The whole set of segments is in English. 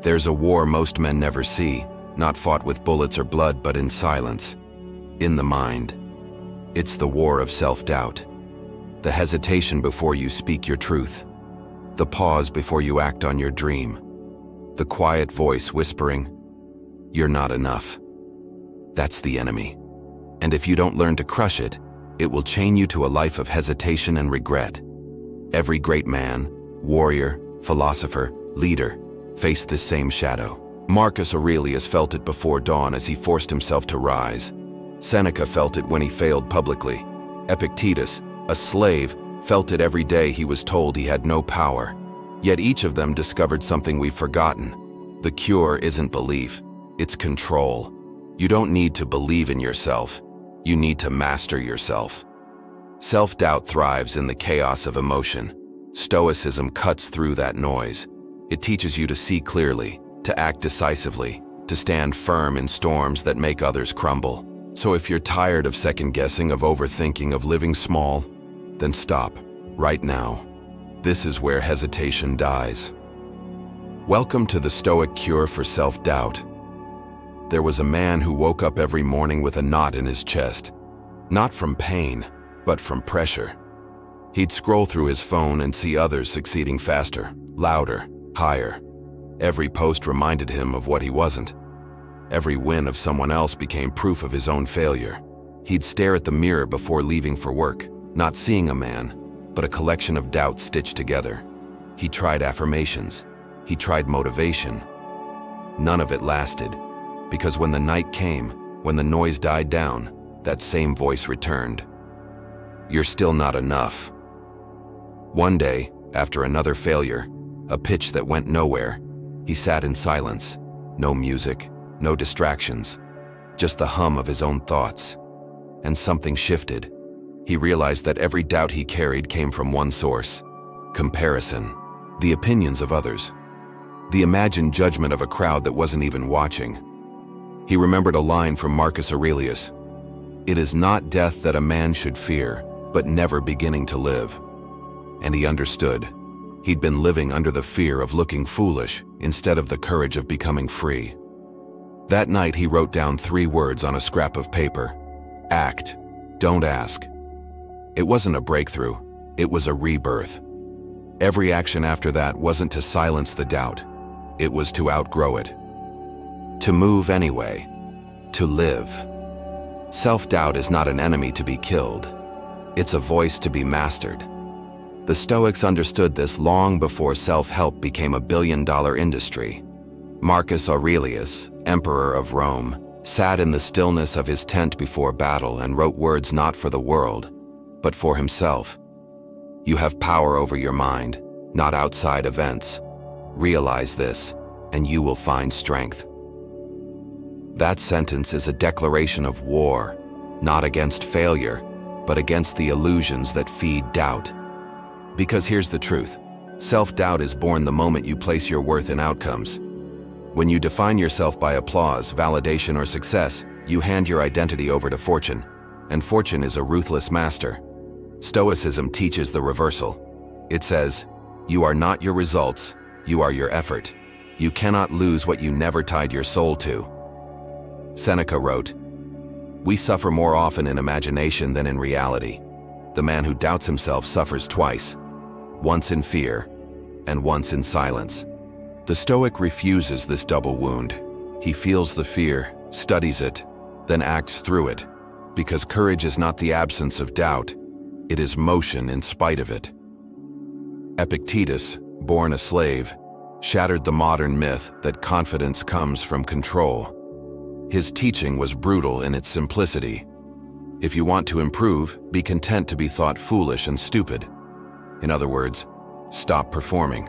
There's a war most men never see, not fought with bullets or blood, but in silence, in the mind. It's the war of self-doubt. The hesitation before you speak your truth. The pause before you act on your dream. The quiet voice whispering, "You're not enough." That's the enemy. And if you don't learn to crush it, it will chain you to a life of hesitation and regret. Every great man, warrior, philosopher, leader, faced this same shadow. Marcus Aurelius felt it before dawn as he forced himself to rise. Seneca felt it when he failed publicly. Epictetus, a slave, felt it every day he was told he had no power. Yet each of them discovered something we've forgotten. The cure isn't belief, it's control. You don't need to believe in yourself. You need to master yourself. Self-doubt thrives in the chaos of emotion. Stoicism cuts through that noise. It teaches you to see clearly, to act decisively, to stand firm in storms that make others crumble. So if you're tired of second-guessing, of overthinking, of living small, then stop, right now. This is where hesitation dies. Welcome to the Stoic Cure for self-doubt. There was a man who woke up every morning with a knot in his chest. Not from pain, but from pressure. He'd scroll through his phone and see others succeeding faster, louder, higher. Every post reminded him of what he wasn't. Every win of someone else became proof of his own failure. He'd stare at the mirror before leaving for work, not seeing a man, but a collection of doubts stitched together. He tried affirmations. He tried motivation. None of it lasted, because when the night came, when the noise died down, that same voice returned. "You're still not enough." One day, after another failure, a pitch that went nowhere, he sat in silence. No music, no distractions, just the hum of his own thoughts. And something shifted. He realized that every doubt he carried came from one source: comparison, the opinions of others, the imagined judgment of a crowd that wasn't even watching. He remembered a line from Marcus Aurelius: "It is not death that a man should fear, but never beginning to live." And he understood. He'd been living under the fear of looking foolish instead of the courage of becoming free. That night he wrote down 3 words on a scrap of paper: act, don't ask. It wasn't a breakthrough, it was a rebirth. Every action after that wasn't to silence the doubt, it was to outgrow it. To move anyway, to live. Self-doubt is not an enemy to be killed. It's a voice to be mastered. The Stoics understood this long before self-help became a billion-dollar industry. Marcus Aurelius, emperor of Rome, sat in the stillness of his tent before battle and wrote words not for the world, but for himself. You have power over your mind, not outside events. Realize this, and you will find strength. That sentence is a declaration of war, not against failure, but against the illusions that feed doubt. Because here's the truth: self-doubt is born the moment you place your worth in outcomes. When you define yourself by applause, validation, or success, you hand your identity over to fortune, and fortune is a ruthless master. Stoicism teaches the reversal. It says, you are not your results, you are your effort. You cannot lose what you never tied your soul to. Seneca wrote, "We suffer more often in imagination than in reality. The man who doubts himself suffers twice, once in fear and once in silence." The Stoic refuses this double wound. He feels the fear, studies it, then acts through it, because courage is not the absence of doubt, it is motion in spite of it. Epictetus, born a slave, shattered the modern myth that confidence comes from control. His teaching was brutal in its simplicity. If you want to improve, be content to be thought foolish and stupid. In other words, stop performing.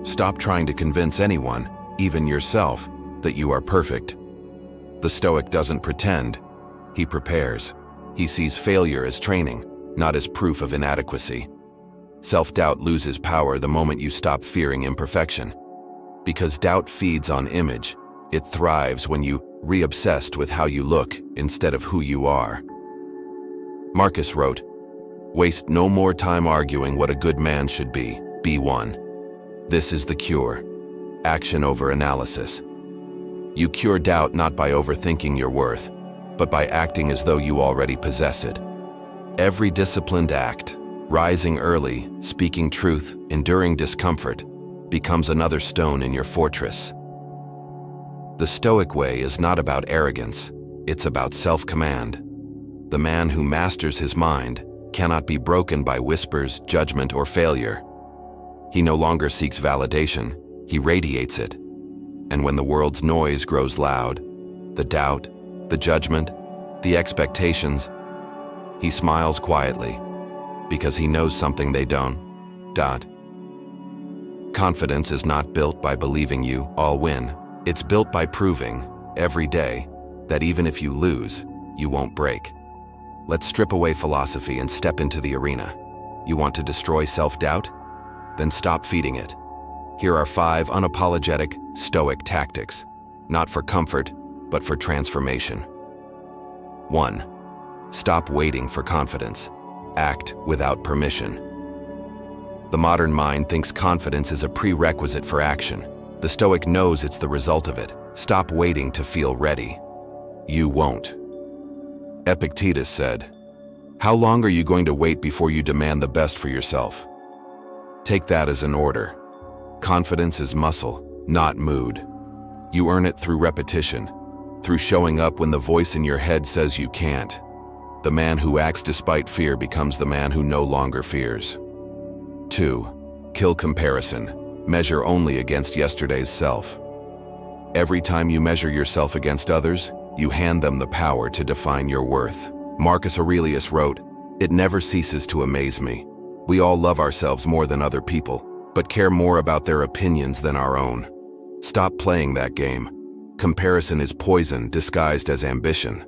Stop trying to convince anyone, even yourself, that you are perfect. The Stoic doesn't pretend. He prepares. He sees failure as training, not as proof of inadequacy. Self-doubt loses power the moment you stop fearing imperfection. Because doubt feeds on image, it thrives when you re-obsessed with how you look instead of who you are. Marcus wrote, "Waste no more time arguing what a good man should be one. This is the cure. action over analysis. You cure doubt not by overthinking your worth, but by acting as though you already possess it. Every disciplined act, rising early, speaking truth, enduring discomfort, becomes another stone in your fortress. The Stoic way is not about arrogance, it's about self-command. The man who masters his mind cannot be broken by whispers, judgment, or failure. He no longer seeks validation, he radiates it. And when the world's noise grows loud, the doubt, the judgment, the expectations, he smiles quietly, because he knows something they don't. Confidence is not built by believing you all win. It's built by proving, every day, that even if you lose, you won't break. Let's strip away philosophy and step into the arena. You want to destroy self-doubt? Then stop feeding it. Here are 5 unapologetic, Stoic tactics, not for comfort, but for transformation. 1. Stop waiting for confidence. Act without permission. The modern mind thinks confidence is a prerequisite for action. The Stoic knows it's the result of it. Stop waiting to feel ready. You won't. Epictetus said, "How long are you going to wait before you demand the best for yourself?" Take that as an order. Confidence is muscle, not mood. You earn it through repetition, through showing up when the voice in your head says you can't. The man who acts despite fear becomes the man who no longer fears. 2. Kill comparison. Measure only against yesterday's self. Every time you measure yourself against others, you hand them the power to define your worth. Marcus Aurelius wrote, "It never ceases to amaze me. We all love ourselves more than other people, but care more about their opinions than our own." Stop playing that game. Comparison is poison disguised as ambition.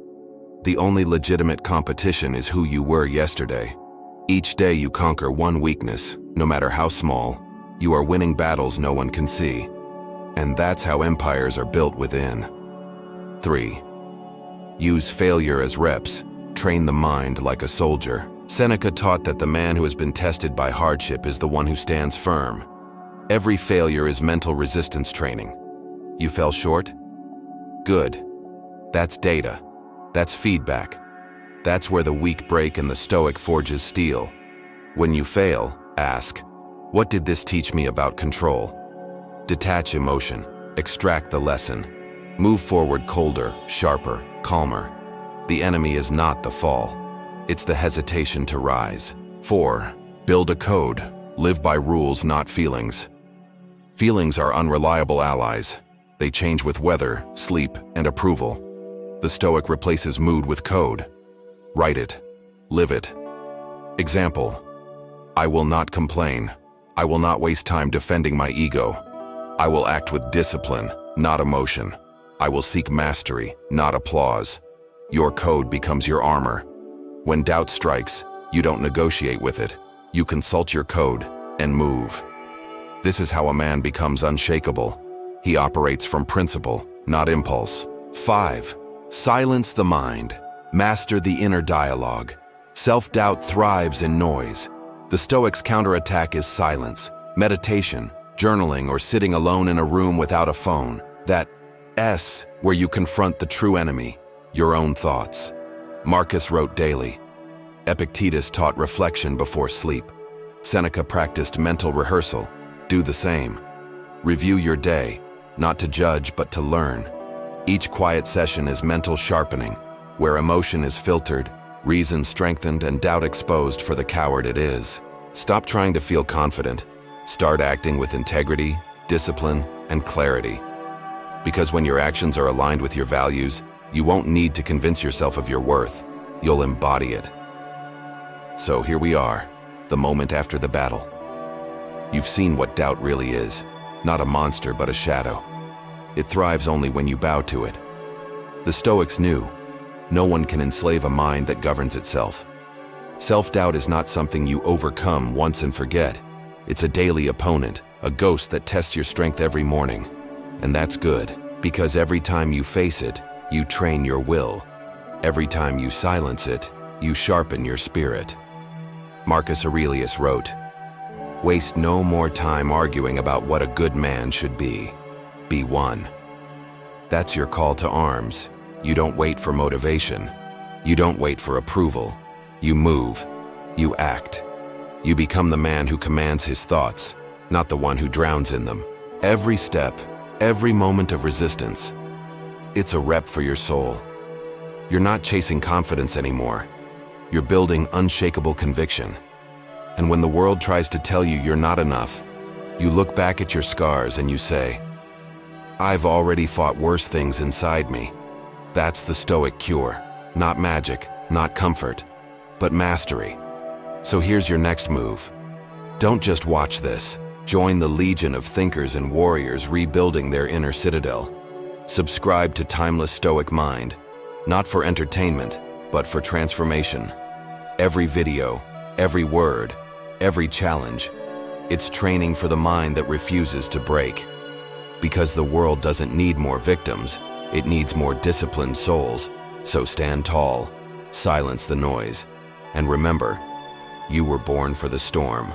The only legitimate competition is who you were yesterday. Each day you conquer one weakness, no matter how small. You are winning battles no one can see. And that's how empires are built within. 3. Use failure as reps. Train the mind like a soldier. Seneca taught that the man who has been tested by hardship is the one who stands firm. Every failure is mental resistance training. You fell short? Good. That's data. That's feedback. That's where the weak break and the Stoic forges steel. When you fail, ask, "What did this teach me about control?" Detach emotion. Extract the lesson. Move forward colder, sharper, calmer. The enemy is not the fall. It's the hesitation to rise. 4. Build a code. Live by rules, not feelings. Feelings are unreliable allies. They change with weather, sleep, and approval. The Stoic replaces mood with code. Write it. Live it. Example: I will not complain. I will not waste time defending my ego. I will act with discipline, not emotion. I will seek mastery, not applause. Your code becomes your armor. When doubt strikes, you don't negotiate with it. You consult your code and move. This is how a man becomes unshakable. He operates from principle, not impulse. 5. Silence the mind. Master the inner dialogue. Self-doubt thrives in noise. The Stoics' counterattack is silence, meditation, journaling, or sitting alone in a room without a phone. That S where you confront the true enemy, your own thoughts. Marcus wrote daily. Epictetus taught reflection before sleep. Seneca practiced mental rehearsal. Do the same. Review your day, not to judge but to learn. Each quiet session is mental sharpening, where emotion is filtered, reason strengthened, and doubt exposed for the coward it is. Stop trying to feel confident. Start acting with integrity, discipline, and clarity. Because when your actions are aligned with your values, you won't need to convince yourself of your worth. You'll embody it. So here we are, the moment after the battle. You've seen what doubt really is. Not a monster, but a shadow. It thrives only when you bow to it. The Stoics knew, no one can enslave a mind that governs itself. Self-doubt is not something you overcome once and forget. It's a daily opponent, a ghost that tests your strength every morning. And that's good, because every time you face it, you train your will. Every time you silence it, you sharpen your spirit. Marcus Aurelius wrote, "Waste no more time arguing about what a good man should be. Be one. That's your call to arms. You don't wait for motivation. You don't wait for approval. You move. You act. You become the man who commands his thoughts, not the one who drowns in them. Every step, every moment of resistance, it's a rep for your soul. You're not chasing confidence anymore. You're building unshakable conviction. And when the world tries to tell you you're not enough, you look back at your scars and you say, I've already fought worse things inside me. That's the Stoic Cure. Not magic, not comfort, but mastery. So here's your next move. Don't just watch this. Join the legion of thinkers and warriors rebuilding their inner citadel. Subscribe to Timeless Stoic Mind, not for entertainment, but for transformation. Every video, every word, every challenge, it's training for the mind that refuses to break. Because the world doesn't need more victims, it needs more disciplined souls. So stand tall, silence the noise, and remember, you were born for the storm.